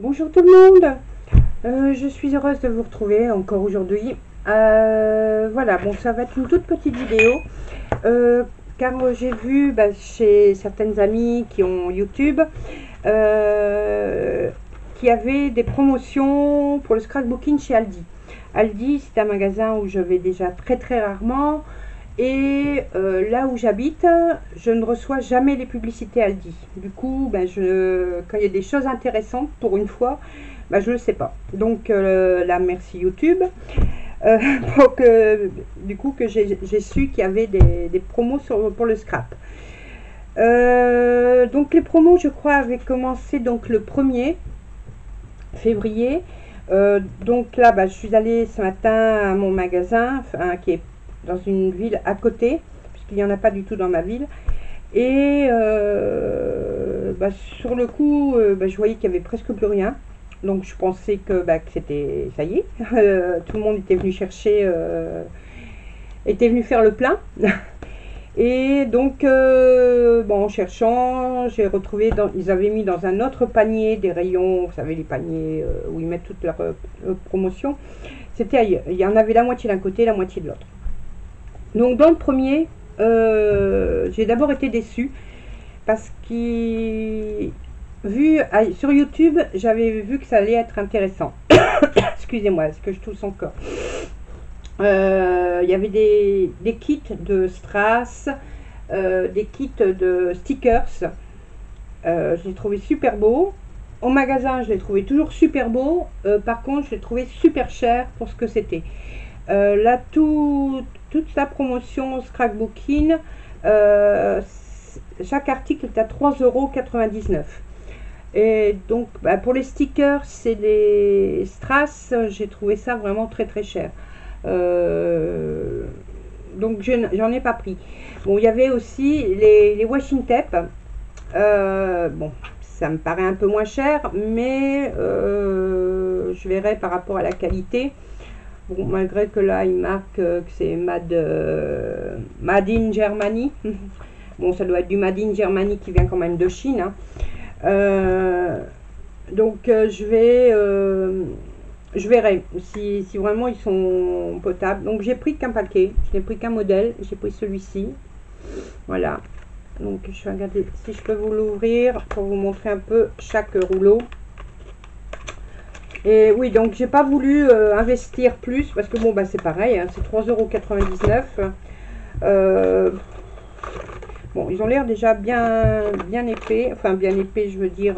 Bonjour tout le monde. Je suis heureuse de vous retrouver encore aujourd'hui. Voilà, bon, ça va être une toute petite vidéo car j'ai vu chez certaines amies qui ont YouTube qui avaient des promotions pour le scrapbooking chez Aldi. Aldi, c'est un magasin où je vais déjà très rarement. Et là où j'habite, je ne reçois jamais les publicités Aldi. Du coup, quand il y a des choses intéressantes, pour une fois, je ne le sais pas. Donc là, merci YouTube. Du coup, que j'ai su qu'il y avait des promos pour le scrap. Donc les promos, je crois, avaient commencé donc le 1er février. Donc là, je suis allée ce matin à mon magasin, qui est dans une ville à côté, puisqu'il n'y en a pas du tout dans ma ville. Et sur le coup, je voyais qu'il n'y avait presque plus rien. Donc je pensais que c'était, ça y est, tout le monde était venu chercher, était venu faire le plein. Et donc, en cherchant, j'ai retrouvé, ils avaient mis dans un autre panier des rayons, vous savez, les paniers où ils mettent toute leur promotion. C'était ailleurs. Il y en avait la moitié d'un côté, la moitié de l'autre. Donc dans le premier, j'ai d'abord été déçue parce que sur YouTube, j'avais vu que ça allait être intéressant. Excusez-moi, est-ce que je tousse encore? Il y avait des kits de strass, des kits de stickers. Je les trouvais super beaux. Au magasin, je les trouvais toujours super beaux. Par contre, je les trouvais super chers pour ce que c'était. Là, toute la promotion scrapbooking, chaque article est à 3,99 €. Et donc, pour les stickers, c'est les strass, j'ai trouvé ça vraiment très cher. Donc, j'en ai pas pris. Bon, il y avait aussi les washing tape. Bon, ça me paraît un peu moins cher, mais je verrai par rapport à la qualité. Bon, malgré que là, il marque que c'est Made in Germany. Bon, ça doit être du Made in Germany qui vient quand même de Chine. Hein. Donc, je verrai si vraiment ils sont potables. Donc, j'ai pris qu'un paquet. Je n'ai pris qu'un modèle. J'ai pris celui-ci. Voilà. Donc, je vais regarder si je peux vous l'ouvrir pour vous montrer un peu chaque rouleau. Et oui, donc j'ai pas voulu investir plus parce que bon, c'est pareil, hein, c'est 3,99 €. Bon, ils ont l'air déjà bien épais, enfin bien épais, je veux dire.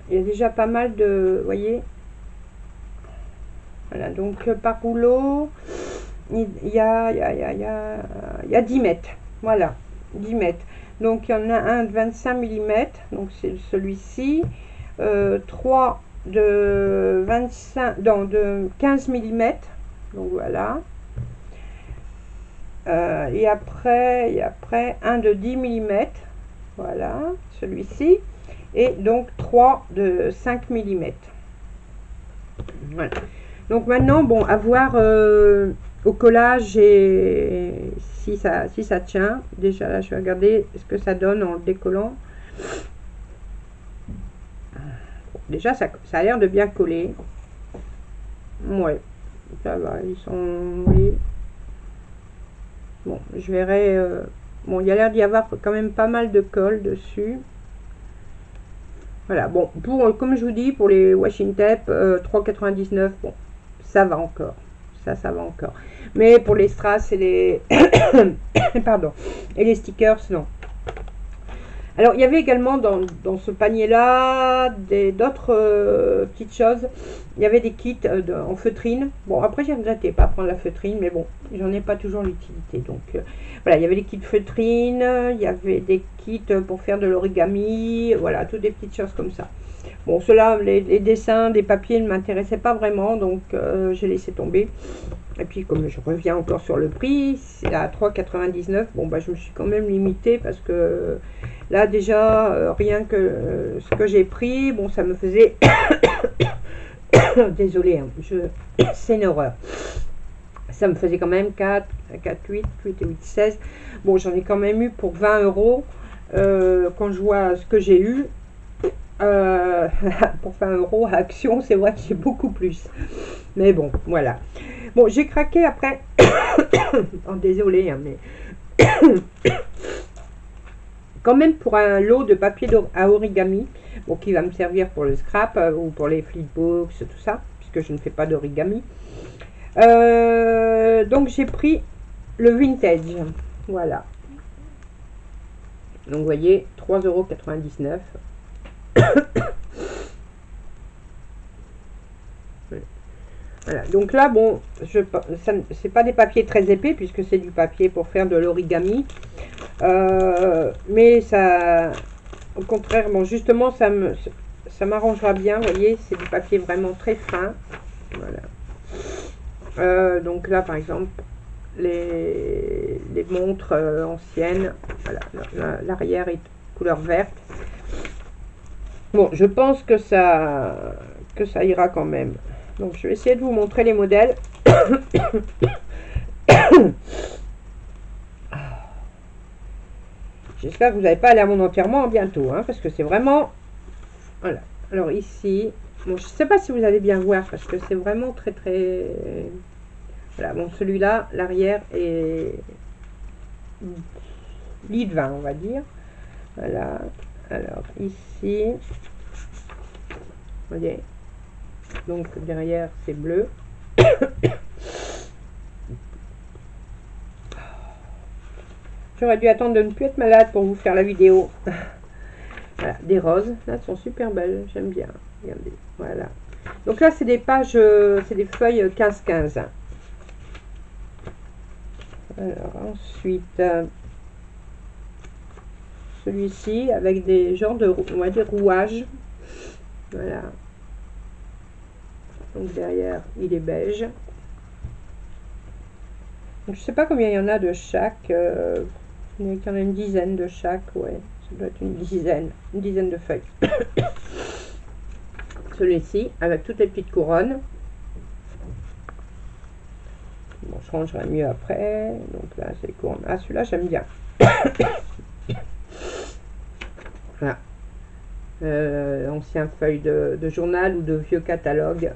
Il y a déjà pas mal de, vous voyez. Voilà, donc par rouleau, il y a 10 mètres. Voilà, 10 mètres. Donc il y en a un de 25 mm, donc c'est celui-ci. 3 de 25 de 15 mm, donc voilà. Et après un de 10 mm, voilà, celui-ci, et donc 3 de 5 mm. Voilà. Donc maintenant, bon, à voir au collage et si ça tient. Déjà là, je vais regarder ce que ça donne en le décollant. Déjà, ça a l'air de bien coller. Ouais, ça va, ils sont... Oui. Bon, je verrai... Bon, il y a l'air d'y avoir quand même pas mal de colle dessus. Voilà, bon, comme je vous dis, pour les washing tape, 3,99 €, bon, ça va encore. Ça va encore. Mais pour les strass et les... Pardon. Et les stickers, non. Alors, il y avait également dans ce panier-là d'autres petites choses. Il y avait des kits en feutrine. Bon, après, j'ai regretté pas prendre la feutrine, mais bon, j'en ai pas toujours l'utilité. Donc, voilà, il y avait des kits feutrine, il y avait des kits pour faire de l'origami, voilà, toutes des petites choses comme ça. Bon, ceux-là, les dessins des papiers ne m'intéressaient pas vraiment, donc j'ai laissé tomber. Et puis, comme je reviens encore sur le prix, c'est à 3,99 €. Bon, je me suis quand même limitée parce que là, déjà, rien que ce que j'ai pris, bon, ça me faisait... Désolée, hein, c'est une horreur. Ça me faisait quand même 4, 8 et 8, 16. Bon, j'en ai quand même eu pour 20 €. Quand je vois ce que j'ai eu, pour faire 1 € à Action, c'est vrai que j'ai beaucoup plus. Mais bon, voilà. Bon, j'ai craqué après. Oh, désolé, hein, mais quand même pour un lot de papier à origami, bon, qui va me servir pour le scrap ou pour les flipbooks, tout ça, puisque je ne fais pas d'origami. Donc j'ai pris le vintage, voilà. Donc vous voyez, 3,99 €. Voilà, donc là, bon, c'est pas des papiers très épais, puisque c'est du papier pour faire de l'origami. Mais ça, au contraire, bon, justement, ça m'arrangera bien, vous voyez, c'est du papier vraiment très fin. Voilà. Donc là, par exemple, les montres anciennes, voilà, l'arrière est couleur verte. Bon, je pense que ça ira quand même. Donc je vais essayer de vous montrer les modèles. J'espère que vous n'allez pas aller à mon enterrement bientôt, hein, parce que c'est vraiment... Voilà. Alors ici, bon, je ne sais pas si vous allez bien voir, parce que c'est vraiment très très... Voilà, bon, celui-là, l'arrière est lit de vin, on va dire. Voilà. Alors ici, vous voyez, donc derrière c'est bleu. J'aurais dû attendre de ne plus être malade pour vous faire la vidéo. Voilà, des roses, là, elles sont super belles, j'aime bien. Regardez, voilà. Donc là, c'est des pages, c'est des feuilles 15-15. Alors ensuite, celui-ci avec des genres de, on va dire, rouages. Voilà. Donc derrière, il est beige. Donc, je sais pas combien il y en a de chaque. Il y en a une dizaine de chaque, ouais. Ça doit être une dizaine de feuilles. Celui-ci, avec toutes les petites couronnes. Bon, je rangerai mieux après. Donc là, c'est les couronnes. Ah, celui-là, j'aime bien. Voilà. Ancien feuille de journal ou de vieux catalogue.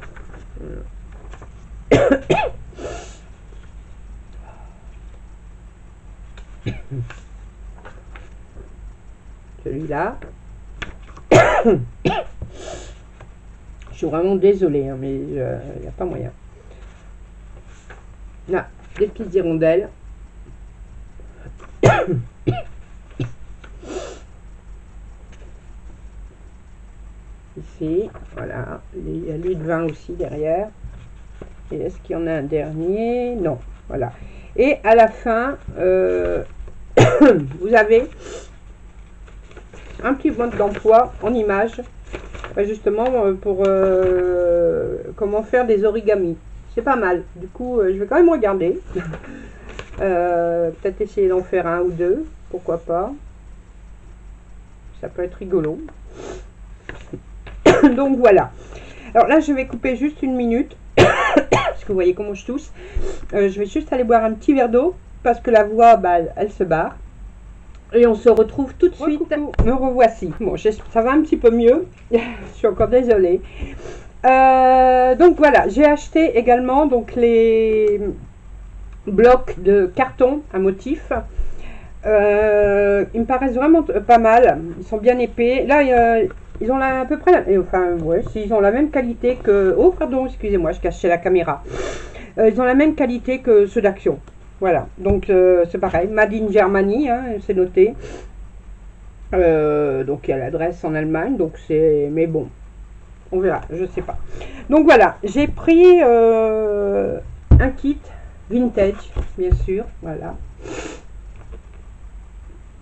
Celui-là. Je suis vraiment désolée, hein, mais il n'y a pas moyen. Là, des petites hirondelles. Ici, voilà. Il y a l'huile de vin aussi derrière. Et est-ce qu'il y en a un dernier? Non, voilà. Et à la fin, vous avez un petit mode d'emploi en image, justement pour comment faire des origamis. C'est pas mal. Du coup, je vais quand même regarder. Peut-être essayer d'en faire 1 ou 2, pourquoi pas. Ça peut être rigolo. Donc voilà. Alors là, je vais couper juste 1 minute. Parce que vous voyez comment je tousse. Je vais juste aller boire un petit verre d'eau. Parce que la voix, bah, elle se barre. Et on se retrouve tout de suite. Me revoici. Bon, ça va un petit peu mieux. Je suis encore désolée. Donc voilà, j'ai acheté également donc les blocs de carton à motif. Ils me paraissent vraiment pas mal. Ils sont bien épais. Là, ils ont à peu près, enfin, ouais, ils ont la même qualité que... Oh, pardon, excusez-moi, je cachais la caméra. Ils ont la même qualité que ceux d'Action. Voilà, donc c'est pareil, Made in Germany, hein, c'est noté. Donc il y a l'adresse en Allemagne, donc c'est... Mais bon, on verra, je sais pas. Donc voilà, j'ai pris un kit vintage, bien sûr, voilà.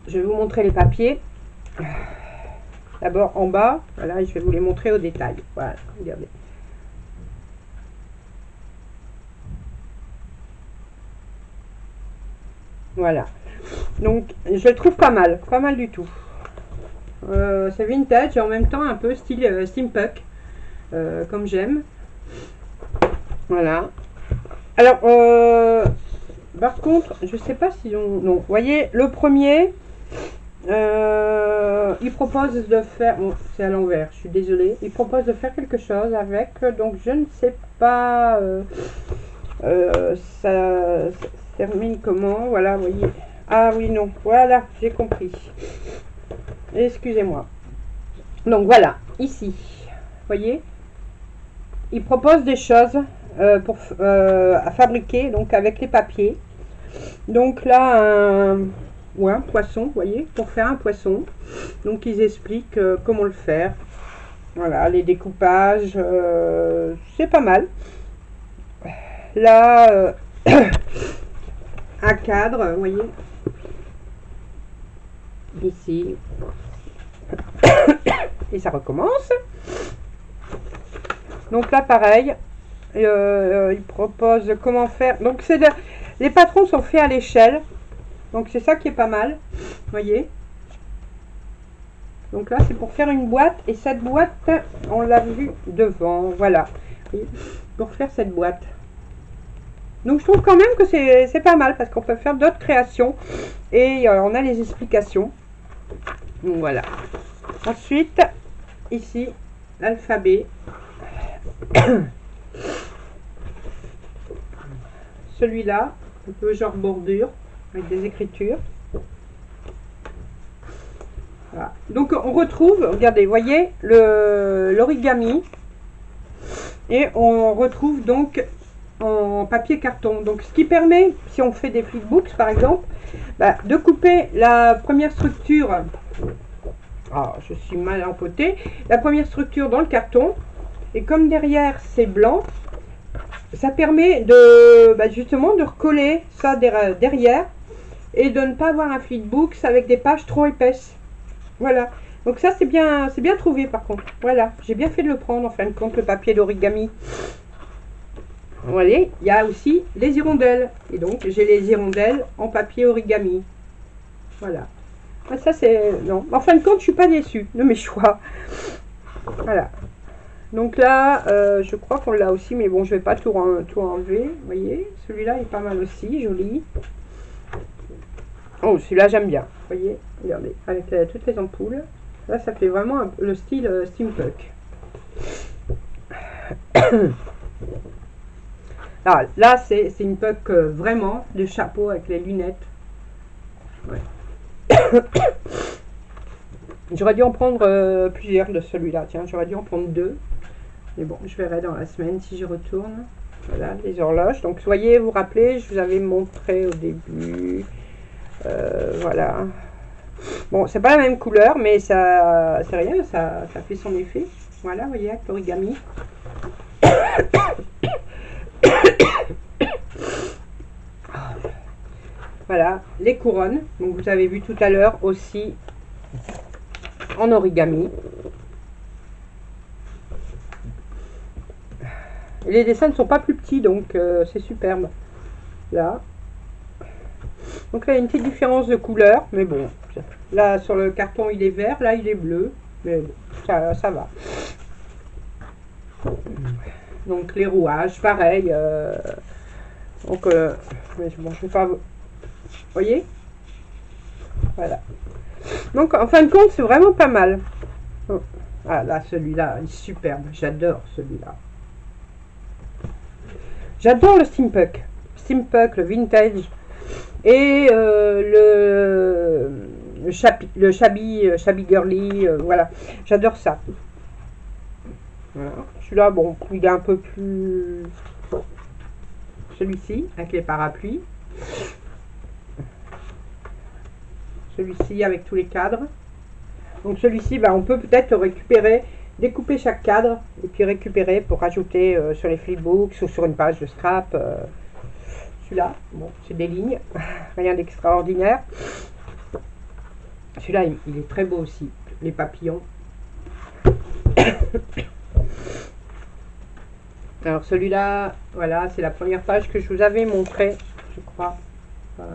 Je vais vous montrer les papiers. D'abord en bas, voilà, je vais vous les montrer au détail. Voilà, regardez. Voilà. Donc, je le trouve pas mal du tout. C'est vintage et en même temps un peu style steampunk, comme j'aime. Voilà. Alors, par contre, je sais pas si on... Non, vous voyez, le premier, Il propose de faire, bon, c'est à l'envers, je suis désolée, il propose de faire quelque chose avec, donc je ne sais pas, ça se termine comment, voilà, vous voyez, ah oui, non, voilà, j'ai compris, excusez-moi, donc voilà, ici, vous voyez, il propose des choses à fabriquer, donc avec les papiers, donc là, ou un poisson, vous voyez, pour faire un poisson. Donc ils expliquent comment le faire. Voilà, les découpages, c'est pas mal. Là, un cadre, vous voyez, ici. Et ça recommence. Donc là, pareil, ils proposent comment faire. Donc les patrons sont faits à l'échelle. Donc c'est ça qui est pas mal, vous voyez. Donc là c'est pour faire une boîte, et cette boîte on l'a vu devant, voilà, pour faire cette boîte. Donc je trouve quand même que c'est pas mal, parce qu'on peut faire d'autres créations, et on a les explications. Donc voilà. Ensuite, ici, l'alphabet. Celui-là, un peu genre bordure, avec des écritures. Voilà. Donc on retrouve, regardez, vous voyez, l'origami. Et on retrouve donc en papier carton. Donc ce qui permet, si on fait des flipbooks par exemple, bah, de couper la première structure. Ah, je suis mal empotée. La première structure dans le carton. Et comme derrière c'est blanc, ça permet de justement de recoller ça derrière. Et de ne pas avoir un flipbook avec des pages trop épaisses. Voilà. Donc ça c'est bien trouvé par contre. Voilà, j'ai bien fait de le prendre en fin de compte, le papier d'origami. Vous voyez, il y a aussi les hirondelles. Et donc j'ai les hirondelles en papier origami. Voilà. Ah, ça c'est... Non, en fin de compte je suis pas déçue de mes choix. Voilà. Donc là, je crois qu'on l'a aussi, mais bon, je vais pas tout enlever. Vous voyez, celui-là est pas mal aussi, joli. Oh, celui-là j'aime bien. Vous voyez, regardez, avec toutes les ampoules. Là, ça fait vraiment le style steampunk. Alors, là, c'est une puck vraiment de chapeau avec les lunettes. Ouais. J'aurais dû en prendre plusieurs de celui-là. Tiens, j'aurais dû en prendre 2. Mais bon, je verrai dans la semaine si je retourne. Voilà, les horloges. Donc, soyez, vous rappelez, je vous avais montré au début. Voilà. Bon, c'est pas la même couleur, mais ça, c'est rien, ça fait son effet. Voilà, vous voyez, avec l'origami. Voilà, les couronnes. Donc, vous avez vu tout à l'heure aussi en origami. Et les dessins ne sont pas plus petits, donc c'est superbe. Là. Donc là, il y a une petite différence de couleur, mais bon. Là, sur le carton, il est vert, là, il est bleu. Mais bon, ça va. Donc, les rouages, pareil. Donc, mais bon, je vais pas... Vous voyez? Voilà. Donc, en fin de compte, c'est vraiment pas mal. Oh. Ah, là, celui-là, il est superbe. J'adore celui-là. J'adore le steampunk. Steampunk, le vintage. Et le shabby girly, voilà. J'adore ça. Voilà. Celui-là, bon, il est un peu plus... Celui-ci, avec les parapluies. Celui-ci, avec tous les cadres. Donc celui-ci, on peut peut-être récupérer, découper chaque cadre, et puis récupérer pour rajouter sur les flipbooks ou sur une page de scrap. Celui-là, bon, c'est des lignes, rien d'extraordinaire. Celui-là, il est très beau aussi, les papillons. Alors celui-là, voilà, c'est la première page que je vous avais montré, je crois. Voilà.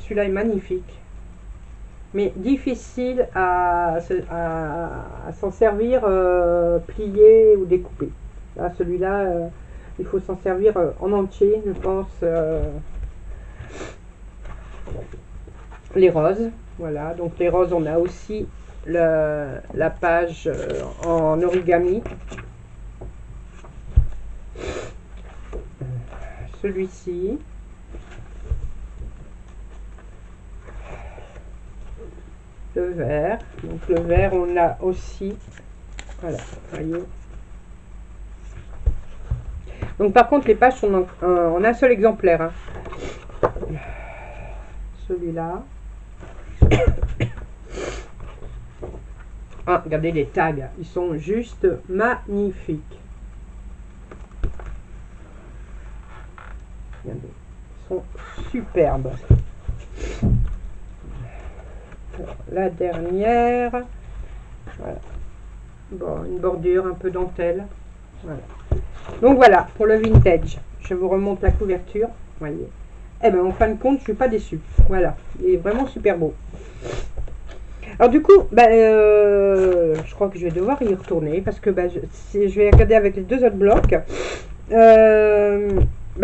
Celui-là est magnifique, mais difficile à s'en servir plié ou découpé. Là, celui-là, il faut s'en servir en entier, je pense. les roses. Voilà, donc les roses, on a aussi la page en origami. Celui-ci. Le vert. Donc le vert, on a aussi. Voilà, voyez. Donc par contre, les pages sont en un seul exemplaire. Hein. Celui-là. Ah, regardez les tags, ils sont juste magnifiques. Regardez, ils sont superbes. Alors, la dernière, voilà. Bon, une bordure un peu dentelle. Voilà. Donc voilà, pour le vintage. Je vous remonte la couverture, voyez. Eh bien, en fin de compte, je suis pas déçue. Voilà, il est vraiment super beau. Alors du coup, je crois que je vais devoir y retourner parce que je vais regarder avec les deux autres blocs.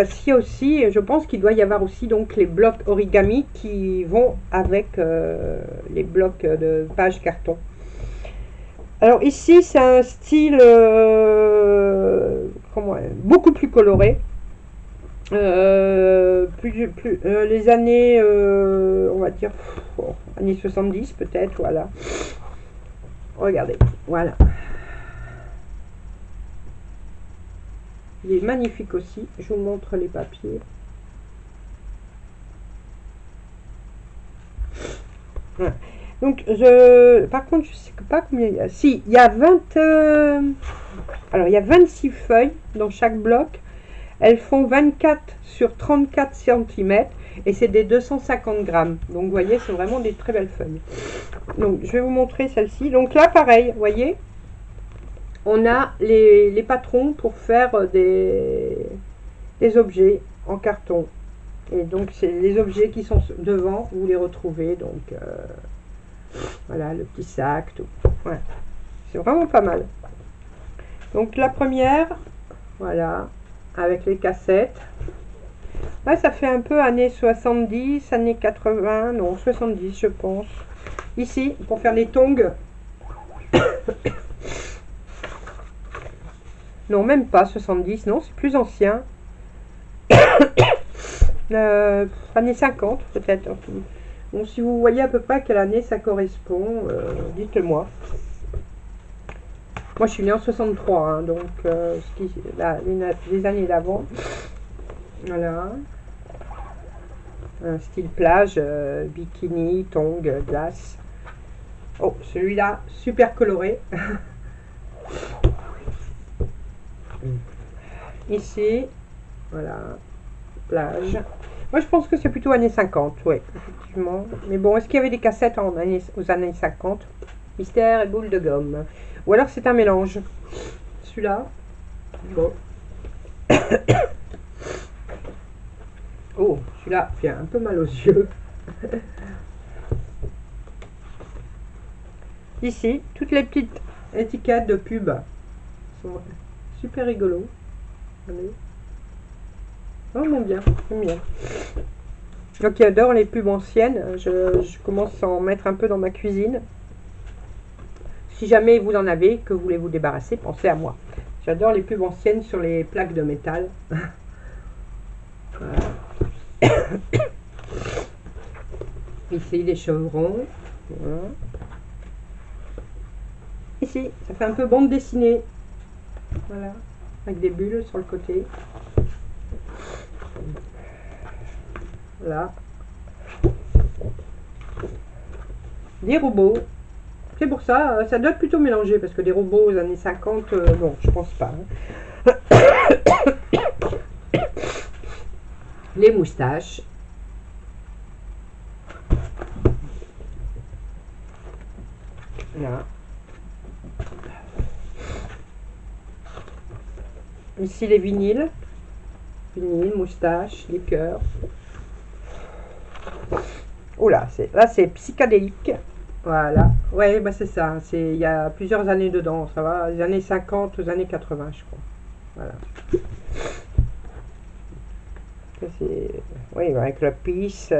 S'il y a aussi, je pense qu'il doit y avoir aussi donc les blocs origami qui vont avec les blocs de page carton. Alors ici, c'est un style beaucoup plus coloré. Les années, on va dire, années 70 peut-être, voilà. Regardez, voilà. Il est magnifique aussi. Je vous montre les papiers. Voilà. Donc, par contre, je sais pas combien il y a. Si, il y a alors, il y a 26 feuilles dans chaque bloc. Elles font 24 sur 34 cm et c'est des 250 grammes. Donc, vous voyez, c'est vraiment des très belles feuilles. Donc, je vais vous montrer celle-ci. Donc là, pareil, vous voyez, on a les patrons pour faire des objets en carton. Et donc, c'est les objets qui sont devant, vous les retrouvez. Donc, voilà, le petit sac, tout. Ouais. C'est vraiment pas mal. Donc, la première, voilà, avec les cassettes. Ouais, ça fait un peu années 70, années 80, non, 70, je pense. Ici, pour faire les tongs. Non, même pas 70, non, c'est plus ancien. Années 50, peut-être. Bon, si vous voyez à peu près à quelle année ça correspond, dites-le-moi. Moi, je suis née en 63, hein, donc les années d'avant. Voilà. Un style plage, bikini, tongs, glace. Oh, celui-là, super coloré. Ici, voilà, plage. Moi, je pense que c'est plutôt années 50, oui, effectivement. Mais bon, est-ce qu'il y avait des cassettes aux années 50? Mystère et boule de gomme. Ou alors c'est un mélange. Celui-là, bon. Oh, celui-là fait un peu mal aux yeux. Ici, toutes les petites étiquettes de pub sont super rigolos. Allez. Oh mon bien, j'aime bien. Donc qui adore les pubs anciennes, je commence à en mettre un peu dans ma cuisine. Si jamais vous en avez, que vous voulez vous débarrasser, pensez à moi. J'adore les pubs anciennes sur les plaques de métal. Voilà. Ici, les chevrons. Voilà. Ici, ça fait un peu bande dessinée. Voilà. Avec des bulles sur le côté. Voilà. Des robots. C'est pour ça, ça doit être plutôt mélangé, parce que des robots aux années 50, non, je pense pas. Hein. Les moustaches. Là. Ici les vinyles. Vinyles, moustaches, les cœurs. Oh là, c'est psychédélique. Voilà. Ouais, bah c'est ça. Il y a plusieurs années dedans. Ça va, les années 50 aux années 80, je crois. Voilà. Ça, c'est... Oui, avec le pisse,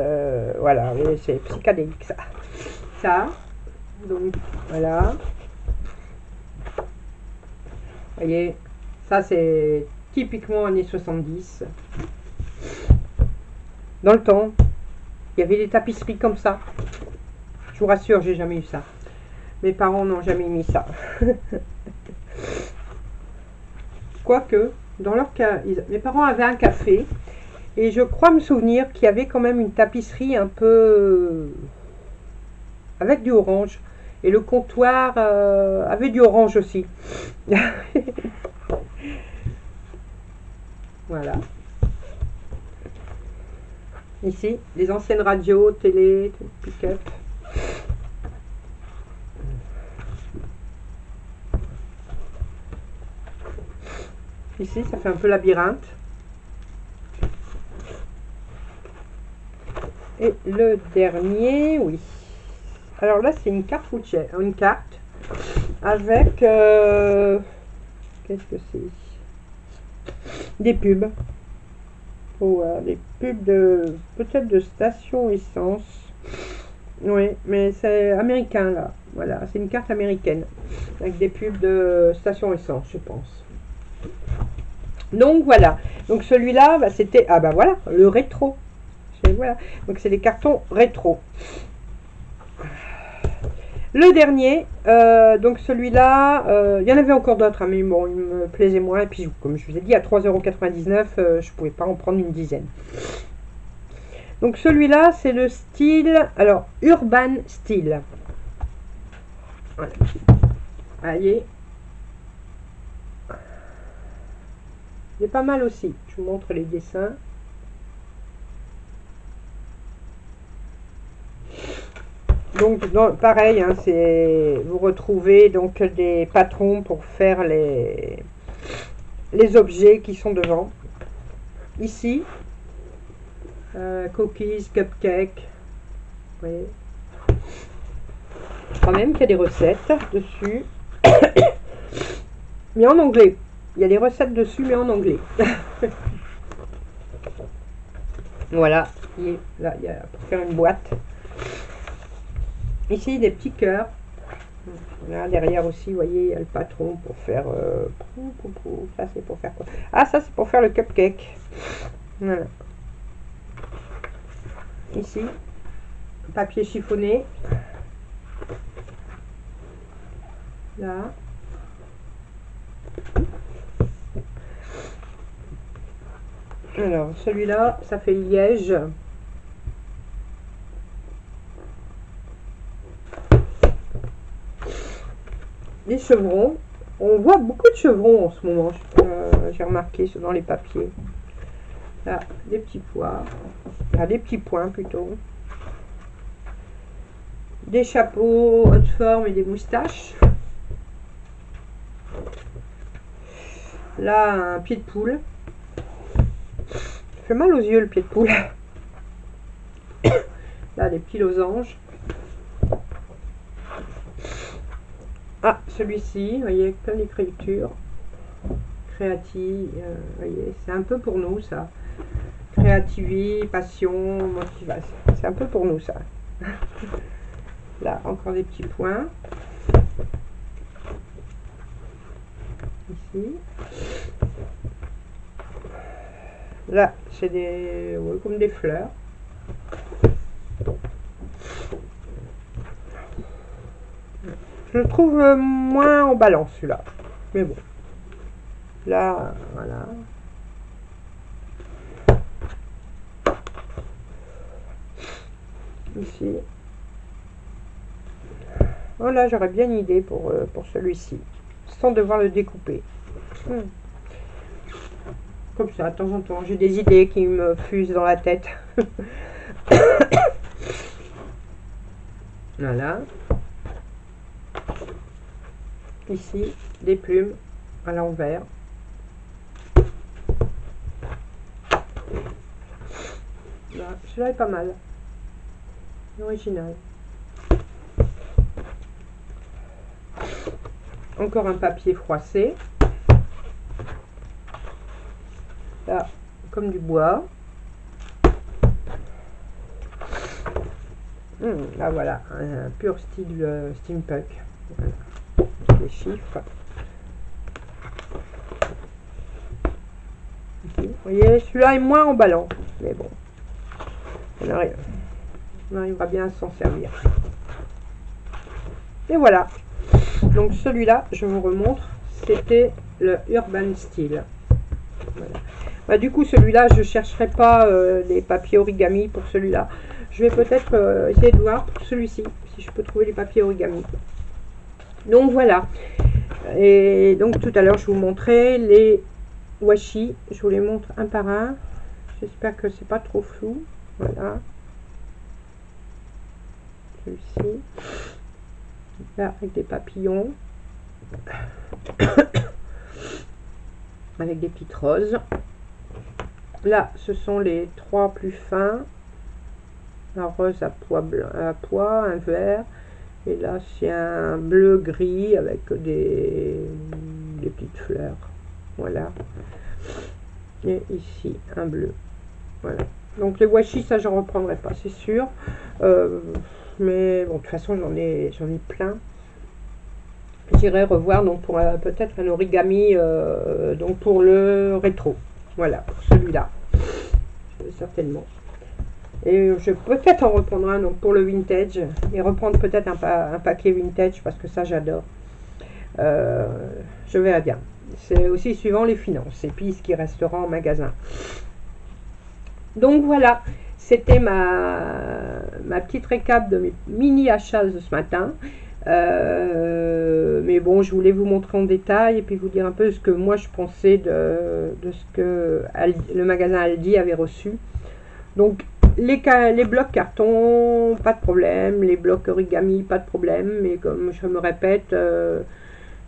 voilà, oui, c'est psychédélique, ça. Ça, donc, voilà. Vous voyez, ça, c'est typiquement années 70. Dans le temps, il y avait des tapisseries comme ça. Je vous rassure, j'ai jamais eu ça. Mes parents n'ont jamais mis ça. Quoique, dans leur cas, mes parents avaient un café. Et je crois me souvenir qu'il y avait quand même une tapisserie un peu avec du orange. Et le comptoir avait du orange aussi. Voilà. Ici, les anciennes radios, télé, pick-up. Ici, ça fait un peu labyrinthe. Et le dernier, oui. Alors là, c'est une carte routière, une carte avec qu'est-ce que c'est? Des pubs. Oh, des pubs de peut-être de station essence. Oui, mais c'est américain là. Voilà, c'est une carte américaine avec des pubs de station essence, je pense. Donc voilà. Donc celui-là, bah, c'était ah bah voilà le rétro. Voilà. Donc c'est des cartons rétro. Le dernier, donc celui-là, il y en avait encore d'autres, hein, mais bon, il me plaisait moins. Et puis, comme je vous ai dit, à 3,99 €, je ne pouvais pas en prendre une dizaine. Donc celui-là, c'est le style, alors, Urban Style. Voilà. Voyez. Il est pas mal aussi. Je vous montre les dessins. Donc, pareil, hein, vous retrouvez donc des patrons pour faire les objets qui sont devant. Ici, cookies, cupcakes. Vous voyez. Je crois même qu'il y a des recettes dessus. Mais en anglais. Il y a des recettes dessus, mais en anglais. Voilà. Et là, il y a pour faire une boîte. Ici, des petits cœurs. Là, derrière aussi, vous voyez, il y a le patron pour faire... ça, c'est pour faire quoi? Ah, ça, c'est pour faire le cupcake. Voilà. Ici, papier chiffonné. Là. Alors, celui-là, ça fait liège. Les chevrons. On voit beaucoup de chevrons en ce moment. J'ai remarqué dans les papiers. Là, des petits pois. Là, des petits points plutôt. Des chapeaux haute forme et des moustaches. Là, un pied de poule. Ça fait mal aux yeux le pied de poule. Là, des petits losanges. Ah, celui-ci, vous voyez, plein d'écriture. Créative, vous voyez, c'est un peu pour nous ça. Créativité, passion, motivation. C'est un peu pour nous ça. Là, encore des petits points. Ici. Là, c'est des, ouais, comme des fleurs. Je le trouve moins en balance celui-là. Mais bon. Là, voilà. Ici. Voilà, j'aurais bien une idée pour celui-ci. Sans devoir le découper. Comme ça, de temps en temps, j'ai des idées qui me fusent dans la tête. Voilà. Ici, des plumes à l'envers. Celui-là est pas mal. Original. Encore un papier froissé. Là, comme du bois. Là voilà, un pur style steampunk. Voilà. Les chiffres. Vous voyez, celui-là est moins emballant, mais bon, on arrivera bien à s'en servir. Et voilà, donc celui-là, je vous remontre, c'était le Urban Style. Voilà. Bah, du coup, celui-là, je ne chercherai pas les papiers origami pour celui-là. Je vais peut-être essayer de voir pour celui-ci, si je peux trouver les papiers origami. Donc voilà, et donc tout à l'heure, je vous montrais les washi, je vous les montre un par un. J'espère que c'est pas trop flou. Voilà. Celui-ci. Là, avec des papillons. Avec des petites roses. Là, ce sont les trois plus fins. Un rose à pois, un vert. Et là, c'est un bleu-gris avec des petites fleurs. Voilà. Et ici, un bleu. Voilà. Donc les washi, ça, j'en reprendrai pas, c'est sûr. Mais bon, de toute façon, j'en ai plein. J'irai revoir donc pour peut-être un origami donc pour le rétro. Voilà, pour celui-là. Certainement. Et je vais peut-être en reprendre un donc pour le vintage. Et reprendre peut-être un paquet vintage parce que ça, j'adore. Je verrai bien. C'est aussi suivant les finances et puis ce qui restera en magasin. Donc voilà, c'était ma petite récap de mes mini achats de ce matin. Mais bon, je voulais vous montrer en détail et puis vous dire un peu ce que moi je pensais de ce que le magasin Aldi avait reçu. Donc les blocs carton, pas de problème. Les blocs origami, pas de problème. Mais comme je me répète,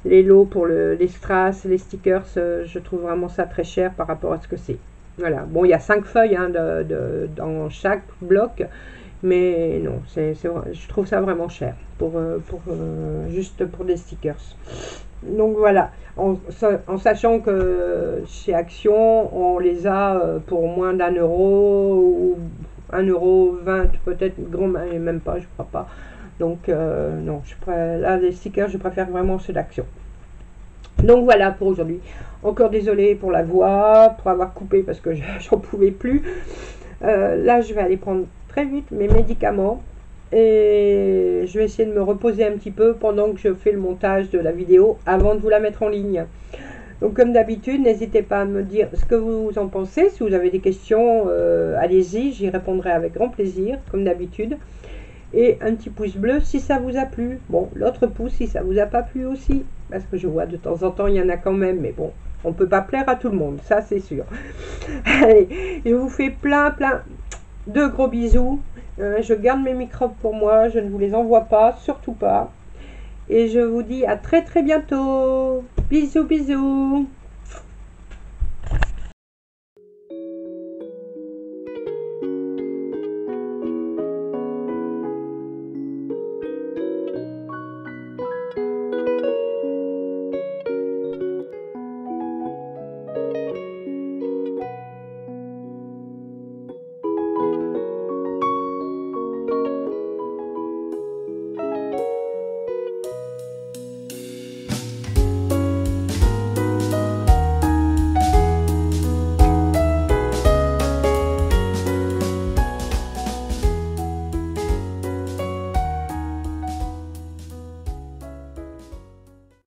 les lots pour les strass, les stickers, je trouve vraiment ça très cher par rapport à ce que c'est. Voilà, bon, il y a 5 feuilles hein, dans chaque bloc, mais non, je trouve ça vraiment cher, juste pour des stickers. Donc voilà, en sachant que chez Action, on les a pour moins d'1 euro, ou 1,20 € peut-être, même pas, je crois pas. Donc non, là, les stickers, je préfère vraiment ceux d'Action. Donc voilà pour aujourd'hui. Encore désolée pour la voix, pour avoir coupé parce que j'en pouvais plus. Là, je vais aller prendre très vite mes médicaments et je vais essayer de me reposer un petit peu pendant que je fais le montage de la vidéo avant de vous la mettre en ligne. Donc comme d'habitude, n'hésitez pas à me dire ce que vous en pensez. Si vous avez des questions, allez-y, j'y répondrai avec grand plaisir, comme d'habitude. Et un petit pouce bleu si ça vous a plu. Bon, l'autre pouce si ça vous a pas plu aussi. Parce que je vois de temps en temps, il y en a quand même. Mais bon, on ne peut pas plaire à tout le monde, ça c'est sûr. Allez, je vous fais plein de gros bisous. Je garde mes microbes pour moi, je ne vous les envoie pas, surtout pas. Et je vous dis à très bientôt. Bisous.